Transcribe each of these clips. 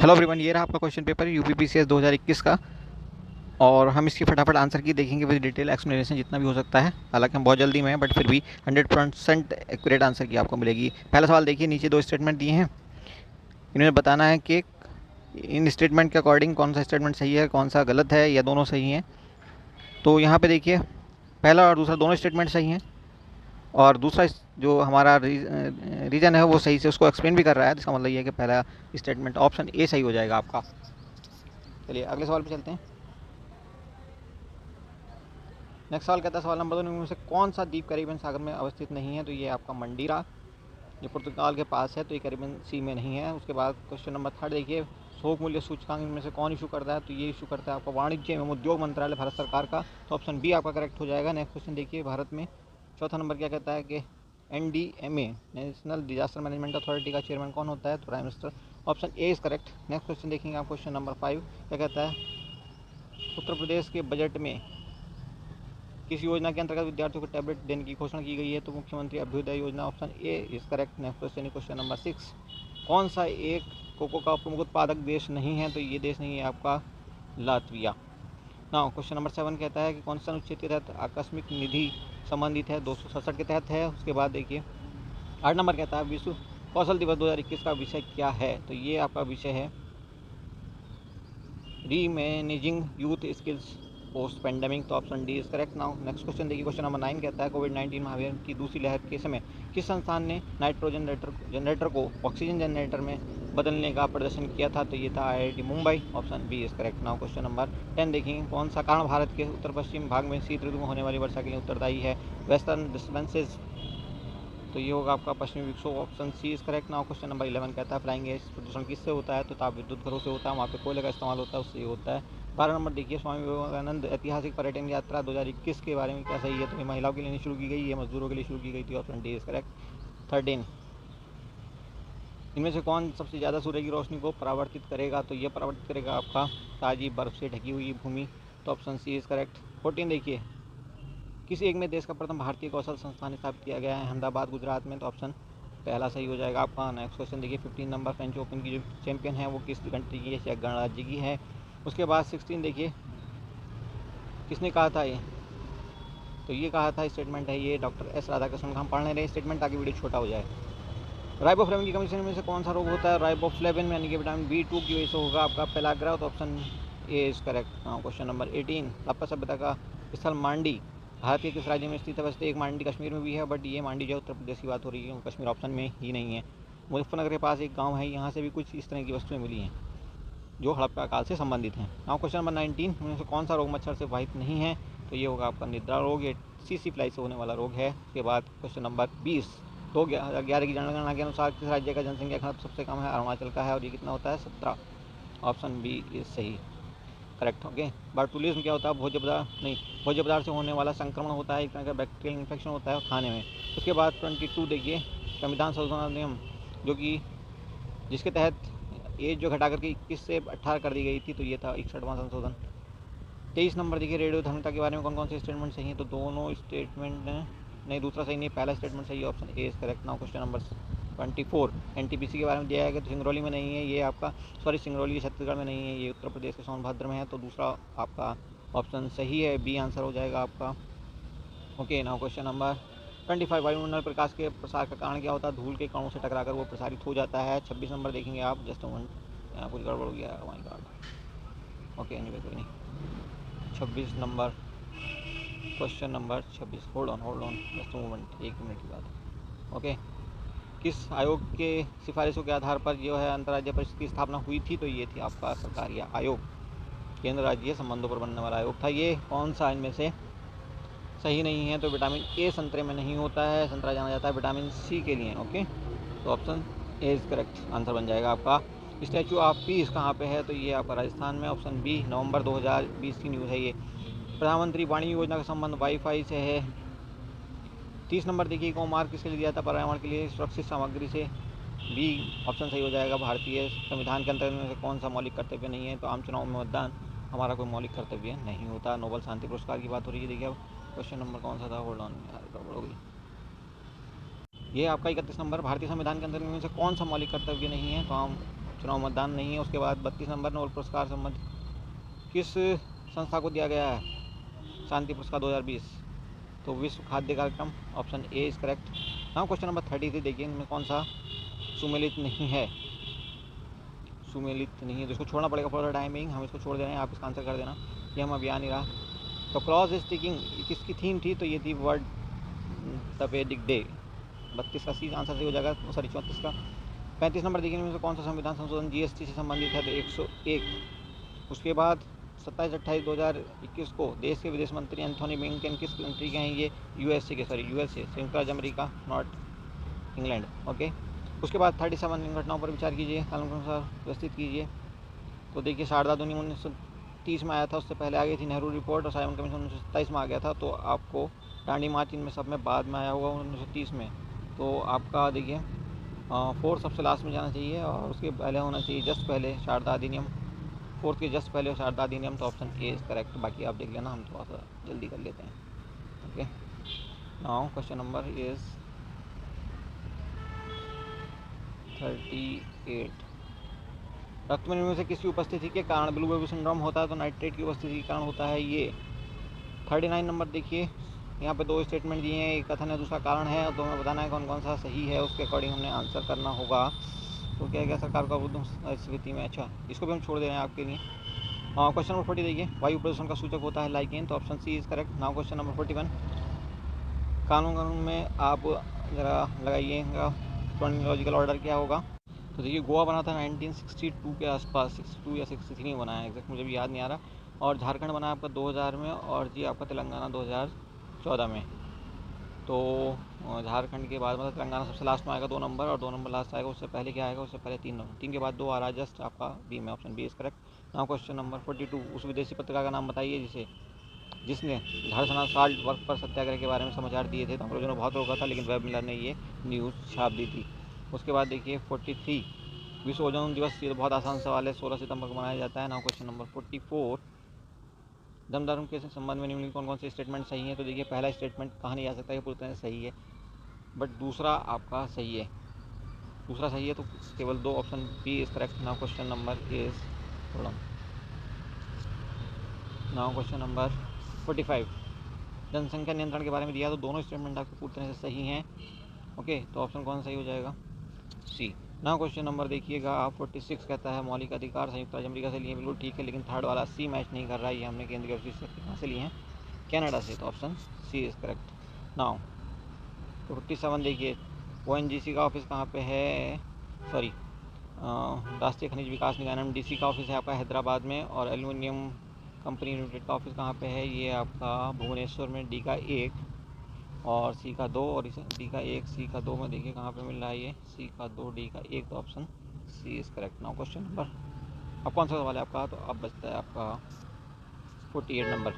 Hello everyone, ये रहा आपका क्वेश्चन पेपर यूपीपीसीएस 2021 का। और हम इसकी फटाफट आंसर की देखेंगे विद डिटेल एक्सप्लेनेशन जितना भी हो सकता है। हालांकि हम बहुत जल्दी में हैं बट फिर भी 100% एक्यूरेट आंसर की आपको मिलेगी। पहला सवाल देखिए, नीचे दो स्टेटमेंट दिए हैं। इन्हें बताना है कि इन स्टेटमेंट के अकॉर्डिंग कौन सा स्टेटमेंट सही है, कौन सा गलत है, या दोनों सही हैं। तो यहाँ पे देखिए, पहला और दूसरा दोनों स्टेटमेंट सही हैं। और दूसरा जो हमारा रीज़न है वो सही से उसको एक्सप्लेन भी कर रहा है। इसका मतलब ये है कि पहला स्टेटमेंट ऑप्शन ए सही हो जाएगा आपका। चलिए अगले सवाल पे चलते हैं। नेक्स्ट सवाल कहता है, सवाल नंबर 2, इनमें से कौन सा द्वीप कैरिबियन सागर में अवस्थित नहीं है? तो ये आपका मंडीरा, ये पुर्तगाल के पास है, तो ये कैरिबियन सी में नहीं है। उसके बाद क्वेश्चन नंबर 3 देखिए, थोक मूल्य सूचकांक इनमें से कौन इशू करता है? तो ये इशू करता है आपका वाणिज्य एवं उद्योग मंत्रालय, भारत सरकार का। तो ऑप्शन बी आपका करेक्ट हो जाएगा। नेक्स्ट क्वेश्चन देखिए, भारत में चौथा नंबर क्या कहता है कि NDMA national disaster management authority का चेयरमैन कौन होता है? तो prime minister. Option A is correct. Next question देखेंगे आप, क्वेश्चन नंबर 5 क्या कहता है, उत्तर प्रदेश के बजट में किस योजना के अंतर्गत विद्यार्थियों को टैबलेट देने की घोषणा की गई है? तो मुख्यमंत्री अभ्युदय योजना। Option A is correct. Next question, question number 6, कौन सा एक कोको का प्रमुख उत्पादक देश नहीं है? तो ये देश नहीं है आपका लातविया। नाउ क्वेश्चन नंबर 7 कहता है कि कौन सा अनुच्छेद के तहत आकस्मिक निधि संबंधित है? 267 के तहत है। उसके बाद देखिए 8 नंबर कहता है, विश्व कौशल दिवस 2021 का विषय क्या है? तो ये आपका विषय है रीमैनेजिंग यूथ स्किल्स पोस्ट पेंडेमिक। तो option D is correct. Now next question देखिए, क्वेश्चन नंबर 9 कहता है, कोविड-19 महामारी की दूसरी लहर के समय किस संस्थान ने नाइट्रोजन जनरेटर को ऑक्सीजन जनरेटर में बदलने का प्रदर्शन किया था? तो ये था IIT Mumbai. Option B is correct. Now question number 10 देखेंगे, कौन सा कारण भारत के उत्तर पश्चिम भाग में शीत ऋतु में होने वाली वर्षा के लिए उत्तरदायी है? Western disturbances. तो ये होगा आपका पश्चिमी विक्षोभ। Option C is correct. Now question number 11 कहता है, फ्लाइंग एश प्रदूषण किससे होता है? तो ताप विद्युत घरों से होता है, वहाँ पे कोयले का इस्तेमाल होता है, उससे ये होता है। 12 नंबर देखिए, स्वामी विवेकानंद ऐतिहासिक पर्यटन यात्रा 2021 के बारे में क्या सही है? तो ये महिलाओं के लिए नहीं शुरू की गई, ये मजदूरों के लिए शुरू की गई थी। Option D is correct. 13, इनमें से कौन सबसे ज़्यादा सूर्य की रोशनी को परावर्तित करेगा? तो ये परावर्तित करेगा आपका ताजी बर्फ से ढकी हुई भूमि। तो ऑप्शन सी इज करेक्ट। 14 देखिए, किस एक में देश का प्रथम भारतीय कौशल संस्थान स्थापित किया गया है? अहमदाबाद गुजरात में। तो ऑप्शन पहला सही हो जाएगा आपका। नेक्स्ट क्वेश्चन देखिए, 15 नंबर, फ्रेंच ओपन की जो चैंपियन है वो किस कंट्री की है? चेक गणराज्य की है। उसके बाद 16 देखिए, किसने कहा था ये? तो ये कहा था, स्टेटमेंट है ये डॉक्टर एस राधाकृष्णन का। हम पढ़ नहीं रहे स्टेटमेंट ताकि वीडियो छोटा हो जाए। राइबोफ्लेविन की कमी में से कौन सा रोग होता है? राइबोफ्लेविन यानी कि विटामिन B2 की वजह से होगा आपका पेलाग्रा। तो option A is correct. Question number 18, Harappa सभ्यता का स्थल मांडी भारत के किस राज्य में स्थित है? वैसे एक मांडी कश्मीर में भी है, बट ये मांडी जो उत्तर प्रदेश की बात हो रही है, कश्मीर ऑप्शन में ही नहीं है। मुजफ्फरनगर के पास एक गांव है, यहाँ से भी कुछ इस तरह की वस्तुएं मिली हैं जो हड़प्पा काल से संबंधित हैं। क्वेश्चन नंबर 19, उनमें से कौन सा रोग मच्छर से वाहित नहीं है? तो ये होगा आपका निद्रा रोग, ये CC फ्लाई से होने वाला रोग है। उसके बाद क्वेश्चन नंबर 20, 2011 की जनगणना के अनुसार किस राज्य का जनसंख्या घनत्व सबसे कम है? अरुणाचल का है, और ये कितना होता है? 17। ऑप्शन बी इज सही, करेक्ट। ओके, बार्टुलिज्म क्या होता है? भोज्य पदार्थ से होने वाला संक्रमण होता है, एक तरह का बैक्टीरियल इन्फेक्शन होता है खाने में। उसके बाद 22 देखिए, संविधान संशोधन अधिनियम जो कि जिसके तहत एज जो घटा करके 21 से 18 कर दी गई थी, तो ये था 61वां संशोधन। 23 नंबर देखिए, रेडियो धर्मिता के बारे में कौन कौन से स्टेटमेंट सही है? तो दोनों स्टेटमेंट नहीं, दूसरा सही नहीं, पहला स्टेटमेंट सही है। Option A is correct. Now question number 24, NTPC के बारे में दिया है कि सिंगरौली में नहीं है, ये आपका सिंगरौली छत्तीसगढ़ में नहीं है, ये उत्तर प्रदेश के सोनभद्र में है। तो दूसरा आपका ऑप्शन सही है, बी आंसर हो जाएगा आपका। ओके, नाउ क्वेश्चन नंबर 25, वायुमंडल प्रकाश के प्रसार का कारण क्या होता है? धूल के कणों से टकराकर वो प्रसारित हो जाता है। 26 नंबर देखेंगे आप, जस्ट यहाँ कुछ गड़बड़ हो गया, माय गॉड। ओके, एनीवे कोई नहीं। 26 number, question number 26, hold on just moment, 1 minute की बात। ओके, किस आयोग के सिफारिशों के आधार पर जो है अंतर्राज्यीय परिषद की स्थापना हुई थी? तो ये थी आपका सरकारी आयोग, केंद्र राज्य संबंधों पर बनने वाला आयोग था। ये कौन सा इनमें से सही नहीं है? तो विटामिन ए संतरे में नहीं होता है, संतरा जाना जाता है विटामिन C के लिए। ओके, तो option A is correct answer बन जाएगा आपका। स्टैचू ऑफ पीस कहाँ पे है? तो ये आपका राजस्थान में। ऑप्शन बी, नवंबर 2020 की न्यूज़ है ये। प्रधानमंत्री वाणी योजना का संबंध वाईफाई से है। 30 नंबर देखिए, को मार्क किसके लिए दिया था? पर्यावरण के लिए सुरक्षित सामग्री से। बी ऑप्शन सही हो जाएगा। भारतीय संविधान के अंतर्गत में कौन सा मौलिक कर्तव्य नहीं है? तो आम चुनाव में मतदान हमारा कोई मौलिक कर्तव्य नहीं होता। नोबेल शांति पुरस्कार की बात हो रही है। देखिए अब क्वेश्चन नंबर कौन सा था? होल्ड ऑन यार, गड़बड़ हो गई। ये आपका 31 नंबर, भारतीय संविधान के अंतर्गत में से कौन सा मौलिक कर्तव्य नहीं है? तो हम चुनाव मतदान नहीं है। उसके बाद 32 नंबर, नोबेल पुरस्कार संबंध किस संस्था को दिया गया है? शांति पुरस्कार 2020, तो विश्व खाद्य कार्यक्रम, option A is correct. Now question number 33 देखिए, इनमें कौन सा सुमेलित नहीं है? सुमेलित नहीं है, जिसको छोड़ना पड़ेगा फॉर द टाइमिंग, हम इसको छोड़ दे रहे हैं, आप इसका आंसर कर देना, ये हम अभी आ नहीं रहा। तो क्रॉस स्टिकिंग किसकी थीम थी? तो ये थी वर्ल्ड तपेडिक डे। 32 का सी आंसर सही हो जाएगा, सॉरी 34 का। 35 नंबर देखिए, इनमें से कौन सा संविधान संशोधन जीएसटी से संबंधित है? तो 101। उसके बाद 27/28/2021 को देश के विदेश मंत्री एंथोनी ब्लिंकन किस कंट्री के हैं? ये यूएसए के, यूएसए, संयुक्त राज्य अमेरिका, नॉट इंग्लैंड। ओके। उसके बाद 37 घटनाओं पर विचार कीजिए, कानून के अनुसार व्यवस्थित कीजिए। तो देखिए, शारदा अधिनियम 1930 में आया था, उससे पहले आ गई थी नेहरू रिपोर्ट, और साइमन कमीशन 1927 में आ गया था। तो आपको दांडी मार्च इनमें सब में बाद में आया होगा 1930 में। तो आपका देखिए 4 सबसे लास्ट में जाना चाहिए, और उसके पहले होना चाहिए जस्ट पहले शारदा अधिनियम, 4 के जस्ट पहले शारदा अधिनियम। तो ऑप्शन ए इज करेक्ट। बाकी आप देख लेना, हम थोड़ा सा जल्दी कर लेते हैं। Okay, now question number is 38। रक्त में इनमें से किसकी उपस्थिति के कारण ब्लू बेबी सिंड्रोम होता है? तो नाइट्रेट की उपस्थिति के कारण होता है ये। 39 नंबर देखिए, यहाँ पे 2 स्टेटमेंट दिए हैं, एक कथन है, दूसरा कारण है, तो हमें बताना है कौन कौन सा सही है, उसके अकॉर्डिंग हमने आंसर करना होगा। तो क्या क्या सरकार का उद्यम स्थिति में, अच्छा इसको भी हम छोड़ दे रहे हैं आपके लिए। क्वेश्चन नंबर 40 देखिए, वायु प्रदूषण का सूचक होता है लाइकेन, तो option C is correct. Now question number 41, कानून में आप ज़रा लगाइएगा क्रोनोलॉजिकल ऑर्डर क्या होगा? तो देखिए, गोवा बना था 1962 के आसपास, 62 या 63 बना है, एग्जैक्ट मुझे भी याद नहीं आ रहा। और झारखंड बना आपका 2000 में, और जी आपका तेलंगाना 2014 में। तो झारखंड के बाद मतलब तेलंगाना सबसे लास्ट में आएगा 2 नंबर, और 2 नंबर लास्ट आएगा, उससे पहले क्या आएगा? उससे पहले 3 नंबर, 3 के बाद 2 आ रहा है जस्ट आपका बी में, option B is correct. Now question number 42, उस विदेशी पत्रकार का नाम बताइए जिसने धड़सना साल्ट वर्क पर सत्याग्रह के बारे में समाचार दिए थे। तो अंग्रेजों ने बहुत रोका था, लेकिन वेब मिलर ने ये न्यूज़ छाप दी थी। उसके बाद देखिए 43, विश्व ओजोन दिवस, ये तो बहुत आसान सवाल है, 16 सितंबर को मनाया जाता है। नाउ क्वेश्चन नंबर 44, धर्म धर्म के संबंध में निम्नलिखित कौन कौन से स्टेटमेंट सही है? तो देखिए, पहला स्टेटमेंट कहा नहीं जा सकता ये पूरी तरह से सही है, बट दूसरा आपका सही है, दूसरा सही है, तो केवल 2, option B is correct. Now question number is now question number 45, जनसंख्या नियंत्रण के बारे में दिया, तो दोनों स्टेटमेंट आपके पूरी तरह से सही हैं। ओके, तो ऑप्शन कौन सही हो जाएगा? सी। नाउ क्वेश्चन नंबर देखिएगा आप, 46 कहता है मौलिक अधिकार संयुक्त राज्य अमेरिका से लिए, बिल्कुल ठीक है, लेकिन थर्ड वाला सी मैच नहीं कर रहा है, ये हमने केंद्रीय ऑफिस से कहाँ से लिए हैं? कनाडा से, तो option C is correct. Now 57 देखिए, ONGC का ऑफिस कहाँ पे है? सॉरी, राष्ट्रीय खनिज विकास निगम NMDC का ऑफिस है आपका हैदराबाद में, और एल्यूमिनियम कंपनी लिमिटेड का ऑफिस कहाँ पे है? ये आपका भुवनेश्वर में, D का 1 और C का 2, और इसे D का 1 C का 2 में देखिए कहाँ पे मिल रहा है? ये C का 2 D का 1, तो option C is correct. Now question number, अब कौन सा सवाल है आपका? तो अब बचता है आपका 48 नंबर।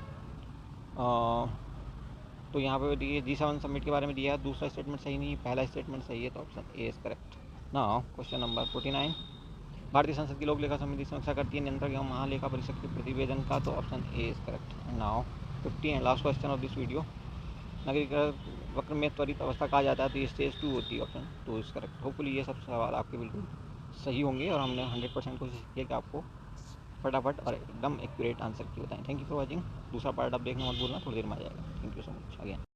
तो यहाँ पे देखिए G7 समिट के बारे में दिया है, दूसरा स्टेटमेंट सही नहीं है, पहला स्टेटमेंट सही है, तो option A is correct. Now question number 49, भारतीय संसद की लोक लेखा समिति समीक्षा करती है नियंत्रक एवं महालेखा परीक्षक के प्रतिवेदन का, तो option A is correct. Now 50 and last question of this video, नागरिक वक्र में त्वरित अवस्था कहा जाता है, तो ये स्टेज 2 होती है, ऑप्शन 2 इज करेक्ट। होपफुली ये सब सवाल आपके बिल्कुल सही होंगे, और हमने 100% कोशिश की है कि आपको फटाफट और एकदम एक्यूरेट आंसर की बताएं। Thank you for watching. दूसरा पार्ट आप देखना मत भूलना, थोड़ी देर में आ जाएगा। Thank you so much again.